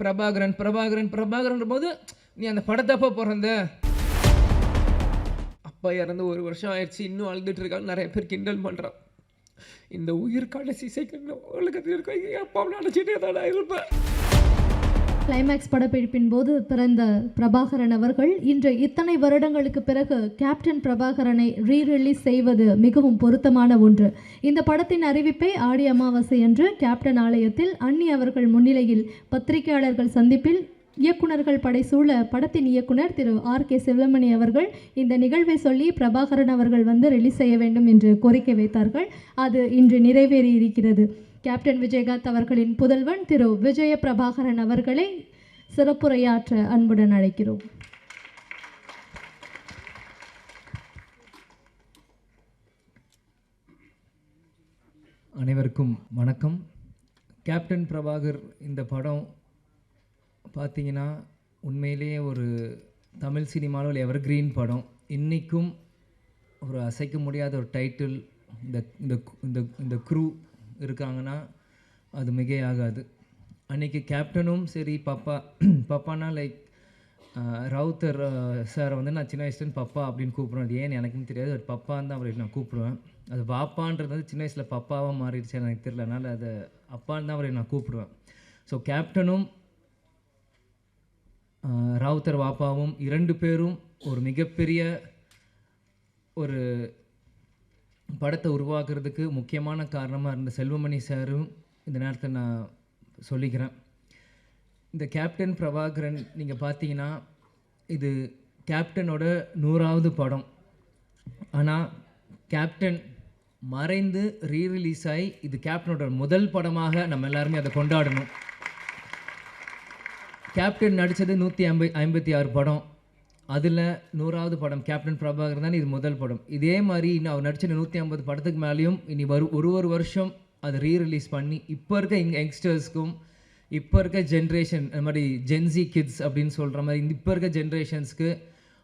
பிரபாகரன் போது நீ அந்த படத்தப்போ பிறந்த, அப்பா இறந்து 1 வருஷம் ஆயிடுச்சு, இன்னும் அழுதுட்டு இருக்காங்க, நிறைய பேர் கிண்டல் பண்ணுறான். இந்த உயிர் கடைசி செகண்ட் உலகத்தில் இருக்க எங்கள் அப்பா நினச்சிட்டே தான் இருப்பேன். கிளைமேக்ஸ் படப்பிடிப்பின் போது பிறந்த பிரபாகரன் அவர்கள் இன்று இத்தனை வருடங்களுக்கு பிறகு கேப்டன் பிரபாகரனை ரீரிலீஸ் செய்வது மிகவும் பொருத்தமான ஒன்று. இந்த படத்தின் அறிவிப்பை ஆடி அமாவாசை அன்று கேப்டன் ஆலயத்தில் அன்னி அவர்கள் முன்னிலையில் பத்திரிகையாளர்கள் சந்திப்பில் இயக்குனர்கள் படைசூழ படத்தின் இயக்குனர் திரு R.K. சிவமணி அவர்கள் இந்த நிகழ்வை சொல்லி பிரபாகரன் அவர்கள் வந்து ரிலீஸ் செய்ய வேண்டும் என்று கோரிக்கை வைத்தார்கள். அது இன்று நிறைவேறி இருக்கிறது. கேப்டன் விஜயகாந்த் அவர்களின் புதல்வன் திரு விஜய பிரபாகரன் அவர்களை சிறப்புரையாற்ற அன்புடன் அழைக்கிறோம். அனைவருக்கும் வணக்கம். கேப்டன் பிரபாகர் இந்த படம் பார்த்தீங்கன்னா உண்மையிலேயே ஒரு தமிழ் சினிமாவில் எவர்கிரீன் படம். இன்றைக்கும் ஒரு அசைக்க முடியாத ஒரு டைட்டில். இந்த க்ரூ இருக்காங்கன்னா அது மிகையாகாது. அன்றைக்கி கேப்டனும் சரி, பப்பானா லைக் ராவுத்தர் சாரை வந்து நான் சின்ன வயசுலேருந்து பப்பா அப்படின்னு கூப்பிடுவேன். அது ஏன்னு எனக்கும் தெரியாது, அது பப்பான்னு தான் அவரை நான் கூப்பிடுவேன். அது பாப்பான்றது வந்து சின்ன வயசில் பப்பாவாக மாறிடுச்சு எனக்கு தெரியல, அதனால் அதை அப்பான்னு தான் அவரை நான் கூப்பிடுவேன். ஸோ கேப்டனும் ராவுத்தர் வாப்பாவும் 2 பேரும் ஒரு மிகப்பெரிய ஒரு படத்தை உருவாக்குறதுக்கு முக்கியமான காரணமாக இருந்த செல்வமணி சாரும் இந்த நேரத்தில் நான் சொல்லிக்கிறேன். இந்த கேப்டன் பிரபாகரன் நீங்கள் பார்த்தீங்கன்னா இது கேப்டனோட 100வது படம். ஆனால் கேப்டன் மறைந்து ரீரிலீஸ் ஆகி இது கேப்டனோட முதல் படமாக நம்ம எல்லாருமே அதை கொண்டாடணும். கேப்டன் நடித்தது 156 படம், அதில் 100வது படம் கேப்டன் பிரபாகரன் தான் இது முதல் படம். இதே மாதிரி இன்னும் அவர் நடித்த 150 படத்துக்கு மேலேயும் இனி ஒரு வருஷம் அதை ரீரிலீஸ் பண்ணி இப்போ இருக்க யங்ஸ்டர்ஸ்க்கும் இப்போ இருக்க ஜென்ரேஷன் அந்த மாதிரி ஜென்சி கிட்ஸ் அப்படின்னு சொல்கிற மாதிரி இப்போ இருக்க ஜென்ரேஷன்ஸ்க்கு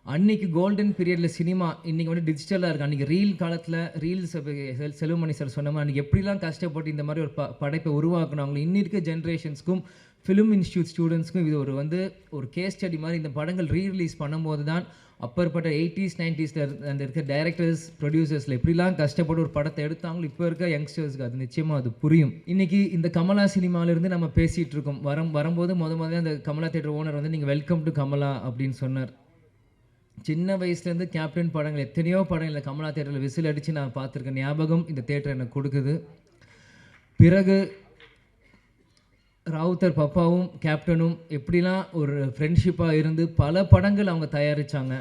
அன்றைக்கி கோல்டன் பீரியடில் சினிமா இன்றைக்கி வந்து டிஜிட்டலாக இருக்குது. அன்றைக்கி ரீல் காலத்தில் ரீல்ஸ் செல்வமணி சார் சொன்ன மாதிரி அன்றைக்கி எப்படிலாம் கஷ்டப்பட்டு இந்த மாதிரி ஒரு படைப்பை உருவாக்குனாங்களோ இன்னி இருக்க ஜென்ரேஷன்ஸ்க்கும் ஃபிலிம் இன்ஸ்டியூட் ஸ்டூடெண்ட்ஸ்க்கும் இது ஒரு கேஸ் ஸ்டடி மாதிரி இந்த படங்கள் ரீரிலீஸ் பண்ணும்போது தான் அப்பற்பட்ட 80s 90s அந்த இருக்க டைரக்டர்ஸ் ப்ரொடியூசர்ஸில் எப்படிலாம் கஷ்டப்பட்டு ஒரு படத்தை எடுத்தாங்களோ இப்போ இருக்க யங்ஸ்டர்ஸ்க்கு அது நிச்சயமாக அது புரியும். இன்றைக்கி இந்த கமலா சினிமாவிலேருந்து நம்ம பேசிகிட்டு இருக்கோம். வரும்போது முதல்ல அந்த கமலா தேட்டர் ஓனர் வந்து நீங்கள் வெல்கம் டு கமலா அப்படின்னு சொன்னார். சின்ன வயசுலேருந்து கேப்டன் படங்கள் எத்தனையோ படங்கள் கமலா தேட்டரில் விசில் அடித்து நான் பார்த்துருக்கேன். ஞாபகம் இந்த தேட்டர் எனக்கு கொடுக்குது. பிறகு ராவுத்தர் பப்பாவும் கேப்டனும் எப்படிலாம் ஒரு ஃப்ரெண்ட்ஷிப்பாக இருந்து பல படங்கள் அவங்க தயாரித்தாங்க.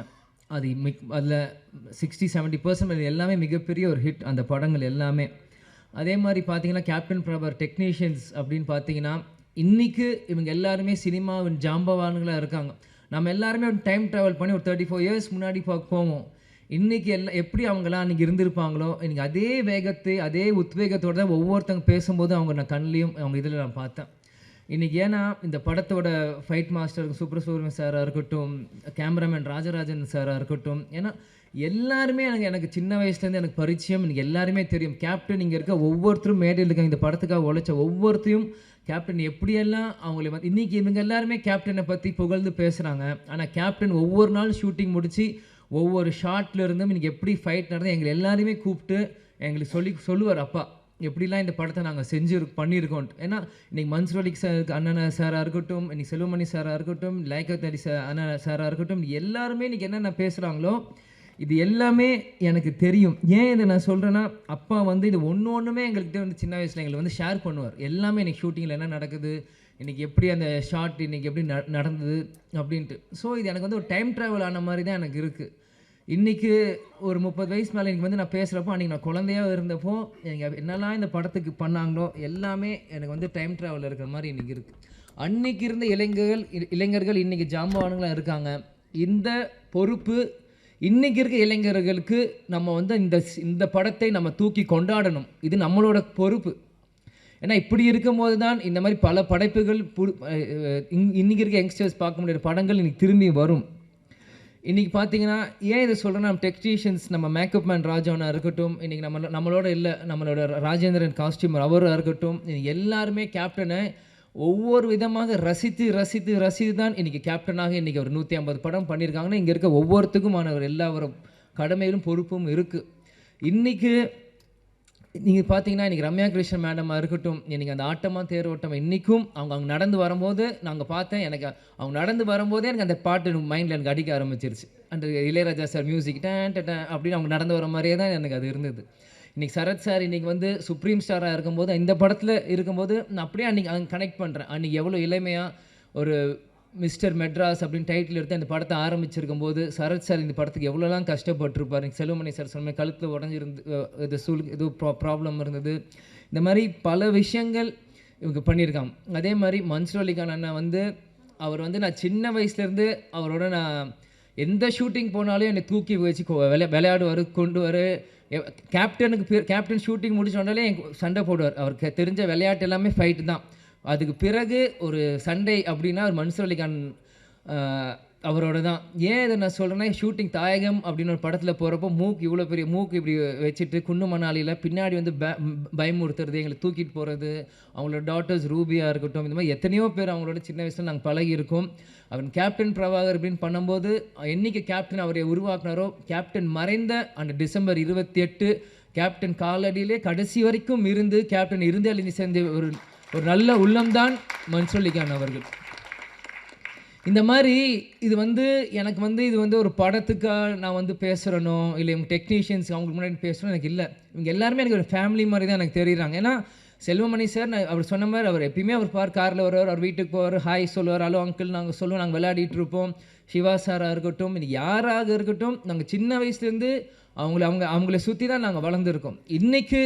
அதில் 60-70% எல்லாமே மிகப்பெரிய ஒரு ஹிட் அந்த படங்கள் எல்லாமே. அதே மாதிரி பார்த்தீங்கன்னா கேப்டன் பிரபாகர் டெக்னீஷியன்ஸ் அப்படின்னு பார்த்தீங்கன்னா இன்றைக்கி இவங்க எல்லாருமே சினிமாவின் ஜாம்பவான்களாக இருக்காங்க. நம்ம எல்லாருமே ஒரு டைம் ட்ராவல் பண்ணி ஒரு 34 இயர்ஸ் முன்னாடி போவோம். இன்றைக்கி எப்படி அவங்களாம் அன்றைக்கி இருந்திருப்பாங்களோ இன்றைக்கி அதே வேகத்தை அதே உத்வேகத்தோடு தான் ஒவ்வொருத்தவங்க பேசும்போது அவங்க நான் கண்ணிலையும் அவங்க இதில் நான் பார்த்தேன். இன்றைக்கி ஏன்னா இந்த படத்தோட ஃபைட் மாஸ்டர் சுப்ரசுப்ரமணியம் சாராக இருக்கட்டும், கேமராமேன் ராஜராஜன் சாராக இருக்கட்டும், ஏன்னா எல்லாருமே எனக்கு சின்ன வயசுலேருந்து எனக்கு பரிச்சயம். எனக்கு எல்லாருமே தெரியும். கேப்டன் இங்கே இருக்க ஒவ்வொருத்தரும் மேடையில் இருக்காங்க. இந்த படத்துக்காக உழைச்ச ஒவ்வொருத்தையும் கேப்டன் எப்படியெல்லாம் அவங்கள வந்து இன்றைக்கி இவங்க எல்லாருமே கேப்டனை பற்றி புகழ்ந்து பேசுகிறாங்க. ஆனால் கேப்டன் ஒவ்வொரு நாள் ஷூட்டிங் முடித்து ஒவ்வொரு ஷார்ட்ல இருந்தும் இன்றைக்கி எப்படி ஃபைட் நடந்தால் எங்களை எல்லாருமே கூப்பிட்டு எங்களுக்கு சொல்லுவார், அப்பா எப்படிலாம் இந்த படத்தை நாங்கள் பண்ணியிருக்கோம். ஏன்னா இன்றைக்கி மன்சூர் சார் அண்ணன் சாராக இருக்கட்டும், இன்றைக்கி செல்வமணி சாராக இருக்கட்டும், லைக்கத் அலி அண்ணன் சாராக இருக்கட்டும், எல்லாருமே இன்றைக்கி என்னென்ன பேசுகிறாங்களோ இது எல்லாமே எனக்கு தெரியும். ஏன் இதை நான் சொல்கிறேன்னா அப்பா வந்து இது ஒன்றுமே எங்கள்கிட்ட வந்து சின்ன வயசில் எங்களை வந்து ஷேர் பண்ணுவார். எல்லாமே இன்றைக்கி ஷூட்டிங்கில் என்ன நடக்குது, இன்றைக்கி எப்படி அந்த ஷார்ட் இன்றைக்கி எப்படி நடந்தது அப்படின்ட்டு. ஸோ இது எனக்கு வந்து ஒரு டைம் ட்ராவல் ஆன மாதிரி தான் எனக்கு இருக்குது. இன்றைக்கி ஒரு 30 வயசு மேலே எனக்கு வந்து நான் பேசுகிறப்போ அன்றைக்கி நான் குழந்தையாக இருந்தப்போ எனக்கு என்னெல்லாம் இந்த படத்துக்கு பண்ணாங்களோ எல்லாமே எனக்கு வந்து டைம் ட்ராவல் இருக்கிற மாதிரி இன்றைக்கி இருக்குது. அன்றைக்கி இருந்த இளைஞர்கள் இன்றைக்கி ஜாம்பவான்களாக இருக்காங்க. இந்த பொறுப்பு இன்றைக்கி இருக்க இளைஞர்களுக்கு நம்ம வந்து இந்த படத்தை நம்ம தூக்கி கொண்டாடணும். இது நம்மளோட பொறுப்பு. ஏன்னா இப்படி இருக்கும்போது தான் இந்த மாதிரி பல படைப்புகள் இன்றைக்கி இருக்க யங்ஸ்டர்ஸ் பார்க்க முடியாத படங்கள் இன்றைக்கி திரும்பி வரும். இன்றைக்கி பார்த்தீங்கன்னா ஏன் இதை சொல்கிறேன்னா நம்ம டெக்னீஷியன்ஸ் நம்ம மேக்கப் மேன் ராஜவனாக இருக்கட்டும், இன்றைக்கி நம்மளோட இல்லை நம்மளோட ராஜேந்திரன் காஸ்டியூமர் அவராக இருக்கட்டும், எல்லாருமே கேப்டனை ஒவ்வொரு விதமாக ரசித்து ரசித்து ரசித்து தான் இன்றைக்கி கேப்டனாக இன்றைக்கி ஒரு 150 படம் பண்ணியிருக்காங்கன்னா இங்கே இருக்க ஒவ்வொருத்துக்குமான ஒரு எல்லா கடமையிலும் பொறுப்பும் இருக்குது. இன்றைக்கி நீங்கள் பார்த்தீங்கன்னா இன்றைக்கி ரம்யா கிருஷ்ணன் மேடமாக இருக்கட்டும், இன்றைக்கி அந்த ஆட்டமாக தேரோட்டம் இன்றைக்கும் அவங்க நடந்து வரும்போது நாங்கள் பார்த்தேன். எனக்கு அவங்க நடந்து வரும்போதே எனக்கு அந்த பாட்டு மைண்டில் எனக்கு அடிக்க ஆரம்பிச்சிருச்சு. அந்த இளையராஜா சார் மியூசிக் டேன் டேன் அப்படின்னு அவங்க நடந்து வர மாதிரியே தான் எனக்கு அது இருந்தது. இன்றைக்கி சரத் சார் இன்றைக்கி வந்து சுப்ரீம் ஸ்டாராக இருக்கும்போது இந்த படத்தில் இருக்கும்போது நான் அப்படியே அன்றைக்கி அங்கே கனெக்ட் பண்ணுறேன். அன்றைக்கி எவ்வளோ இளமையாக ஒரு மிஸ்டர் மெட்ராஸ் அப்படின்னு டைட்டில் எடுத்து அந்த படத்தை ஆரம்பிச்சிருக்கும் போது சரத் சார் இந்த படத்துக்கு எவ்வளோலாம் கஷ்டப்பட்டுருப்பார். செல்வமணி சார் சொன்ன கழுத்தில் உடஞ்சிருந்து இது ப்ராப்ளம் இருந்தது. இந்த மாதிரி பல விஷயங்கள் இவங்க பண்ணியிருக்காங்க. அதே மாதிரி மன்சூர் அலிகான் அண்ணா வந்து அவர் வந்து நான் சின்ன வயசுலேருந்து அவரோட நான் எந்த ஷூட்டிங் போனாலும் என்னை தூக்கி வச்சு விளையாடுவார், கொண்டு வர கேப்டன் ஷூட்டிங் முடிச்சோடனே சண்டை போடுவார். அவருக்கு தெரிஞ்ச விளையாட்டு எல்லாமே ஃபைட்டு தான். அதுக்கு பிறகு ஒரு சண்டை அப்படின்னா ஒரு மன்சூர் அலிகான் அவரோட தான். ஏன் இதை நான் சொல்கிறேன்னா, ஷூட்டிங் தாயகம் அப்படின்னு ஒரு படத்தில் போகிறப்போ இவ்வளோ பெரிய மூக்கு இப்படி வச்சுட்டு குண்டு மணாலியில் பின்னாடி வந்து பயமுறுத்துறது, எங்களை தூக்கிட்டு போகிறது, அவங்களோட டாட்டர்ஸ் ரூபியாக இருக்கட்டும், இந்த மாதிரி எத்தனையோ பேர் அவங்களோட சின்ன வயசில் நாங்கள் பழகியிருக்கோம். அவன் கேப்டன் பிரபாகர் அப்படின்னு பண்ணும்போது என்றைக்கு கேப்டன் அவரை உருவாக்குனாரோ, கேப்டன் மறைந்த அந்த டிசம்பர் 28 கேப்டன் காலடியிலே கடைசி வரைக்கும் இருந்து கேப்டன் இருந்து அழிஞ்சு சேர்ந்த ஒரு நல்ல உள்ளம்தான் மன்சூர் அலிகான் அவர்கள். இந்த மாதிரி இது வந்து எனக்கு வந்து இது வந்து ஒரு படத்துக்காக நான் வந்து பேசுகிறனோ இல்லை இவங்க டெக்னீஷியன்ஸ் அவங்களுக்கு முன்னாடி பேசுகிறோம் எனக்கு இல்லை. இவங்க எல்லாருமே எனக்கு ஒரு ஃபேமிலி மாதிரி தான் எனக்கு தெரியுறாங்க. ஏன்னா செல்வமணி சார் அவர் சொன்ன மாதிரி அவர் எப்பயுமே அவர் காரில் வருவார், அவர் வீட்டுக்கு போவார், ஹாய் சொல்லுவார், ஹலோ அங்கிள் நாங்கள் சொல்லுவோம், நாங்கள் விளையாடிட்டு இருப்போம். சிவா சாராக இருக்கட்டும், இது யாராக இருக்கட்டும், நாங்கள் சின்ன வயசுலேருந்து அவங்கள சுற்றி தான் நாங்கள் வளர்ந்துருக்கோம். இன்றைக்கி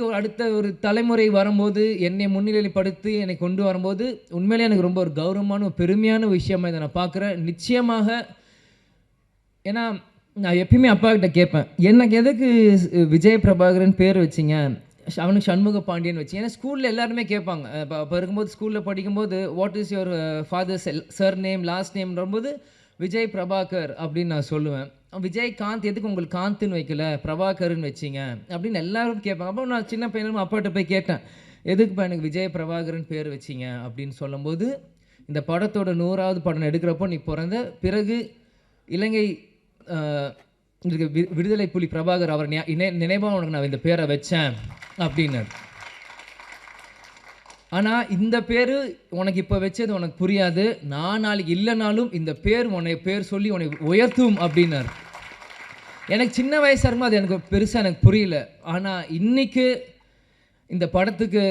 ஒரு அடுத்த ஒரு தலைமுறை வரும்போது என்னை முன்னிலைப்படுத்தி என்னை கொண்டு வரும்போது உண்மையிலே எனக்கு ரொம்ப ஒரு கௌரவமான ஒரு பெருமையான விஷயமாக இதை நான் பார்க்குறேன். நிச்சயமாக ஏன்னா நான் எப்பயுமே அப்பா கிட்ட கேட்பேன், எனக்கு எதுக்கு விஜய் பிரபாகரன் பேர் வச்சிங்க, அவனுக்கு சண்முக பாண்டியன் வச்சு. ஏன்னா ஸ்கூலில் எல்லாருமே கேட்பாங்க. இப்போ இருக்கும்போது ஸ்கூலில் படிக்கும்போது what is your father sir name last நேம்ன்றபோது விஜய் பிரபாகர் அப்படின்னு நான் சொல்லுவேன். விஜய் காந்த் எதுக்கு உங்களுக்கு காந்த்னு வைக்கல, பிரபாகர்னு வச்சிங்க அப்படின்னு எல்லாரும் கேட்பாங்க. அப்போ நான் சின்ன பையனும் அப்பாட்ட போய் கேட்டேன், எதுக்குப்பா எனக்கு விஜய் பிரபாகரன் பேர் வச்சிங்க அப்படின்னு சொல்லும்போது, இந்த படத்தோட 100வது படம் எடுக்கிறப்போ நீ பிறந்த பிறகு இலங்கை விடுதலை புலி பிரபாகர் அவர் நினைவாக உனக்கு நான் இந்த பேரை வச்சேன் அப்படின்னாரு. ஆனால் இந்த பேர் உனக்கு இப்போ வச்சது உனக்கு புரியாது, நான் நாளைக்கு இல்லைனாலும் இந்த பேர் சொல்லி உன்னை உயர்த்தும் அப்படின்னாரு. எனக்கு சின்ன வயசாக இருக்கும்போது அது எனக்கு பெருசாக எனக்கு புரியல. ஆனால் இன்றைக்கி இந்த படத்துக்கு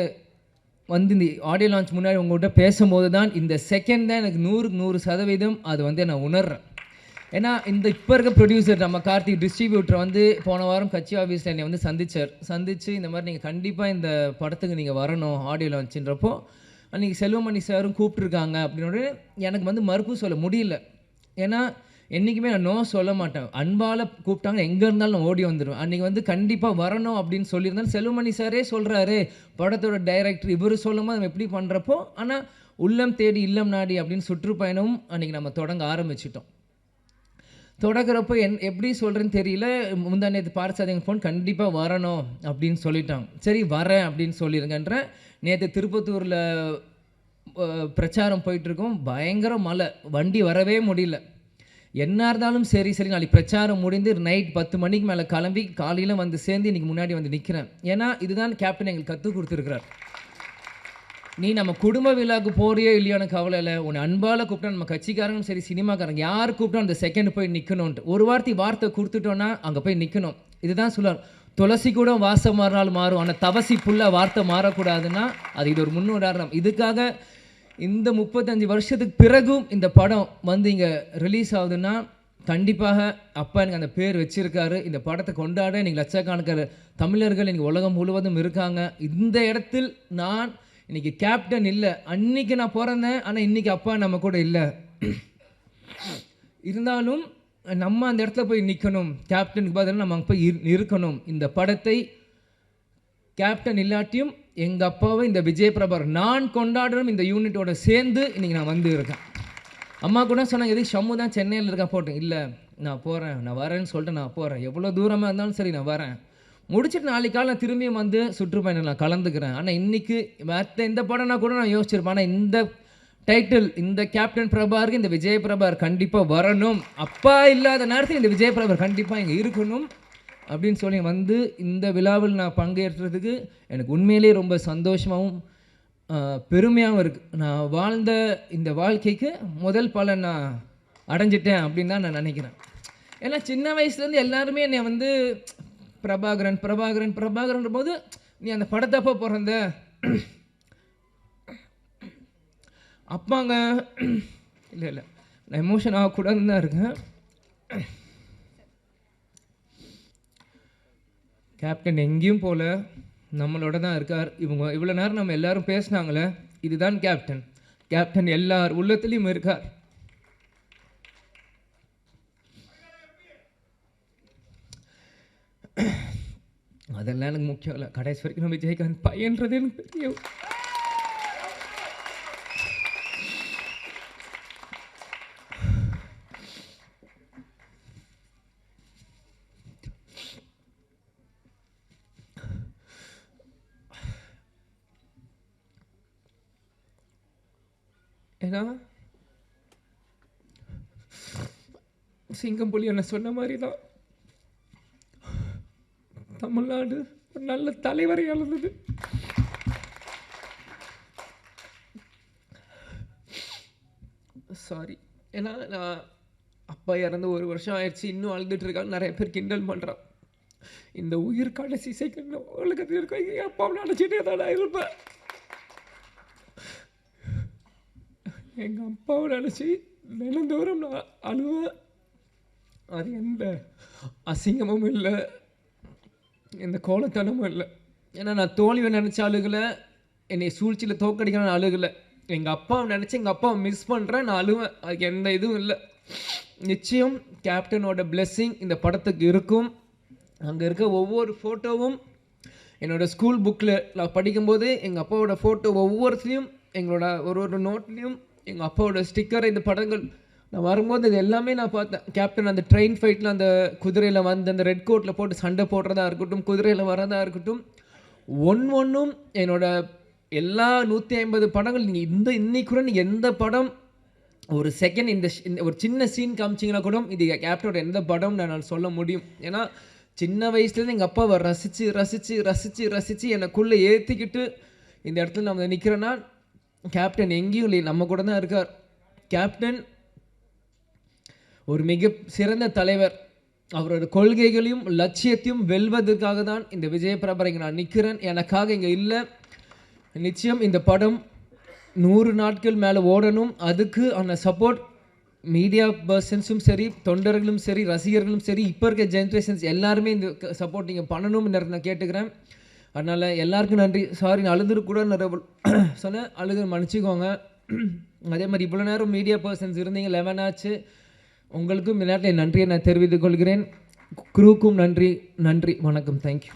வந்து இந்த ஆடியோ லான்ச் முன்னாடி உங்கள்கிட்ட பேசும்போது தான் இந்த செகண்ட் தான் எனக்கு 100% அது வந்து நான் உணர்றேன். ஏன்னா இப்போ இருக்க ப்ரொடியூசர் நம்ம கார்த்திக் டிஸ்ட்ரிபியூட்டர் வந்து போன வாரம் கட்சி ஆஃபீஸில் என்னை வந்து சந்திச்சு இந்த மாதிரி நீங்கள் கண்டிப்பாக இந்த படத்துக்கு நீங்கள் வரணும் ஆடியோ லான்ச்சுன்றப்போ அன்றைக்கி செல்வமணி சாரும் கூப்பிட்ருக்காங்க அப்படின்னு எனக்கு வந்து மறுப்பு சொல்ல முடியல. ஏன்னா என்றைக்குமே நான் நோ சொல்ல மாட்டேன். அன்பால் கூப்பிட்டாங்க எங்கே இருந்தாலும் நான் ஓடி வந்துடுவேன். அன்றைக்கி வந்து கண்டிப்பாக வரணும் அப்படின்னு சொல்லியிருந்தாலும் செல்வமணி சாரே சொல்கிறாரு, படத்தோட டைரக்டர் இவர் சொல்லும் போது நம்ம எப்படி பண்ணுறப்போ, ஆனால் உள்ளம் தேடி இல்லம் நாடி அப்படின்னு சுற்றுப்பயணமும் அன்றைக்கி நம்ம தொடங்க ஆரம்பிச்சிட்டோம். தொடக்கிறப்போ எப்படி சொல்கிறேன்னு தெரியல. முந்தா நேற்று பார்சாதிங்க ஃபோன் கண்டிப்பாக வரணும் அப்படின்னு சொல்லிட்டாங்க. சரி வரேன் அப்படின்னு சொல்லிடுங்கன்ற. நேற்று திருப்பத்தூரில் பிரச்சாரம் போயிட்டுருக்கோம், பயங்கர மழை, வண்டி வரவே முடியல. என்ன இருந்தாலும் சரி நாளைக்கு பிரச்சாரம் முடிந்து நைட் 10 மணிக்கு மேலே கிளம்பி காலையில் வந்து சேர்ந்து இன்றைக்கி முன்னாடி வந்து நிற்கிறேன். ஏன்னா இதுதான் கேப்டன் எங்களுக்கு கற்றுக் கொடுத்துருக்கிறார். நீ நம்ம குடும்ப விழாவுக்கு போறியோ இல்லையான கவலை இல்லை, உன்னை அன்பால் கூப்பிட்டா நம்ம கட்சிக்காரங்களும் சரி சினிமாக்காரங்க யார் கூப்பிட்டா அந்த செகண்ட் போய் நிற்கணும்ன்ட்டு ஒரு வார்த்தை கொடுத்துட்டோன்னா அங்கே போய் நிற்கணும். இதுதான் சொல்லுவார், துளசி கூட வாசம் மாறினாலும் மாறும், ஆனால் தவசி புல்ல வார்த்தை மாறக்கூடாதுன்னா அது இது ஒரு முன்னுதாரணம். இதுக்காக இந்த 35 வருஷத்துக்கு பிறகும் இந்த படம் வந்து இங்கே ரிலீஸ் ஆகுதுன்னா கண்டிப்பாக அப்பா எனக்கு அந்த பேர் வச்சுருக்காரு. இந்த படத்தை கொண்டாட இன்றைக்கி லட்சக்கணக்கான தமிழர்கள் இன்றைக்கி உலகம் முழுவதும் இருக்காங்க. இந்த இடத்தில் நான் இன்றைக்கி கேப்டன் இல்லை, அன்றைக்கி நான் பிறந்தேன், ஆனால் இன்றைக்கி அப்பா நம்ம கூட இல்லை. இருந்தாலும் நம்ம அந்த இடத்துல போய் நிற்கணும், கேப்டனுக்கு பதிலாக நம்ம அங்கே போய் இருக்கணும். இந்த படத்தை கேப்டன் இல்லாட்டியும் எங்கள் அப்பாவை இந்த விஜய் பிரபாகர் நான் கொண்டாடணும் இந்த யூனிட்டோட சேர்ந்து இன்றைக்கி நான் வந்து இருக்கேன். அம்மா கூட சொன்னாங்க, எதுக்கு ஷம்மு தான் சென்னையில் இருக்கா போட்டேன். இல்லை நான் போகிறேன், நான் வரேன்னு சொல்லிட்டு நான் போகிறேன். எவ்வளோ தூரமாக இருந்தாலும் சரி நான் வரேன். முடிச்சுட்டு நாளைக்கு காலை நான் திரும்பியும் வந்து சுற்றுப்பயணம் நான் கலந்துக்கிறேன். ஆனால் இன்றைக்கி மற்ற எந்த படம்னா கூட நான் யோசிச்சிருப்பேன். ஆனால் இந்த டைட்டில், இந்த கேப்டன் பிரபாருக்கு இந்த விஜய் பிரபார் கண்டிப்பாக வரணும், அப்பா இல்லாத நேரத்தில் இந்த விஜய் பிரபார் கண்டிப்பாக இங்கே இருக்கணும் அப்படின்னு சொல்லி வந்து இந்த விழாவில் நான் பங்கேற்றதுக்கு எனக்கு உண்மையிலே ரொம்ப சந்தோஷமாகவும் பெருமையாகவும் இருக்குது. நான் வாழ்ந்த இந்த வாழ்க்கைக்கு முதல் பலன் நான் அடைஞ்சிட்டேன் அப்படின்னு தான் நான் நினைக்கிறேன். ஏன்னா சின்ன வயசுலேருந்து எல்லாருமே என்னை வந்து பிரபாகரன் பிரபாகரன் பிரபாகரன்ற போது நீ அந்த படத்தப்போ பிறந்த அப்பாங்க இல்லை இல்லை நான் எமோஷன் ஆகக்கூடாதுன்னு தான் இருக்கேன். கேப்டன் எங்கேயும் போல நம்மளோட தான் இருக்கார். இவங்க இவ்வளோ நேரம் நம்ம எல்லாரும் பேசினாங்களே, இதுதான் கேப்டன். கேப்டன் எல்லார் உள்ளத்துலேயும் இருக்கார். அதெல்லாம் எனக்கு முக்கியம் இல்லை. கடைசி வரைக்கும் நம்ம விஜயகாந்த் பையன்றது எனக்கு தெரியும். ஏன்னா சிங்கம் புலி என்ன சொன்ன மாதிரி தான் தமிழ்நாடு ஒரு நல்ல தலைவரை இழந்தது. சாரி, ஏன்னா நான் அப்பா இறந்து 1 வருஷம் ஆயிடுச்சு, இன்னும் அழுதுட்டு இருக்காங்க. நிறைய பேர் கிண்டல் பண்ணுறான். இந்த உயிர் கடைசி செகண்ட் உலகத்தில் இருக்க எங்கள் அப்பாவை நினச்சிட்டே தான் நான் இருப்பேன். எங்கள் அப்பாவை நினச்சி தினந்தோறும் நான் அழுவேன். அது எந்த அசிங்கமும் இல்லை, எந்த கோலத்தனமும் இல்லை. ஏன்னா நான் தோல்வியை நினச்ச அழுகலை, என்னை சூழ்ச்சியில் தோக்கடிக்கணும்னு அழுகலை. எங்கள் அப்பாவை நினச்சி எங்கள் அப்பாவை மிஸ் பண்ணுறேன், நான் அழுவேன். அதுக்கு எந்த இதுவும் இல்லை. நிச்சயம் கேப்டனோட பிளெஸ்ஸிங் இந்த படத்துக்கு இருக்கும். அங்கே இருக்க ஒவ்வொரு ஃபோட்டோவும் என்னோடய ஸ்கூல் புக்கில் நான் படிக்கும்போது எங்கள் அப்பாவோட ஃபோட்டோ ஒவ்வொருத்தையும் எங்களோட ஒரு நோட்லேயும் எங்கள் அப்பாவோட ஸ்டிக்கர், இந்த படங்கள் நான் வரும்போது இது எல்லாமே நான் பார்த்தேன். கேப்டன் அந்த ட்ரெயின் ஃபைட்டில் அந்த குதிரையில் வந்து அந்த ரெட் கோட்டில் போட்டு சண்டை போடுறதா இருக்கட்டும், குதிரையில் வரதா இருக்கட்டும், ஒன்றும் என்னோட எல்லா 150 படங்கள் நீங்கள் இன்னைக்கு கூட நீங்கள் எந்த படம் ஒரு செகண்ட் இந்த ஒரு சின்ன சீன் காமிச்சிங்கன்னா கூட இது கேப்டனோட எந்த படம் நான் சொல்ல முடியும். ஏன்னா சின்ன வயசுலேருந்து எங்கள் அப்பாவை ரசித்து ரசித்து ரசித்து ரசித்து எனக்குள்ளே ஏற்றிக்கிட்டு இந்த இடத்துல நம்ம நிற்கிறேன்னா கேப்டன் எங்கேயும் இல்லை, நம்ம கூட தான் இருக்கார். கேப்டன் ஒரு மிக சிறந்த தலைவர். அவரோட கொள்கைகளையும் லட்சியத்தையும் வெல்வதற்காக தான் இந்த விஜய் பிரபார் இங்கே நான் நிற்கிறேன், எனக்காக இங்கே இல்லை. நிச்சயம் இந்த படம் 100 நாட்கள் மேலே ஓடணும். அதுக்கு அந்த சப்போர்ட் மீடியா பர்சன்ஸும் சரி, தொண்டர்களும் சரி, ரசிகர்களும் சரி, இப்போ இருக்க ஜென்ரேஷன்ஸ் எல்லாருமே இந்த சப்போர்ட் நீங்கள் பண்ணணும்னு நான் கேட்டுக்கிறேன். அதனால் எல்லாருக்கும் நன்றி. சாரி, நான் அழுதுக்கூட சொன்னேன், அழுது மன்னிச்சிக்கோங்க. அதே மாதிரி இவ்வளோ நேரம் மீடியா பர்சன்ஸ் இருந்தீங்க, 11 ஆச்சு. உங்களுக்கும் இந்த நேரத்தில் நன்றியை நான் தெரிவித்துக் கொள்கிறேன். குரூக்கும் நன்றி. வணக்கம். தேங்க்யூ.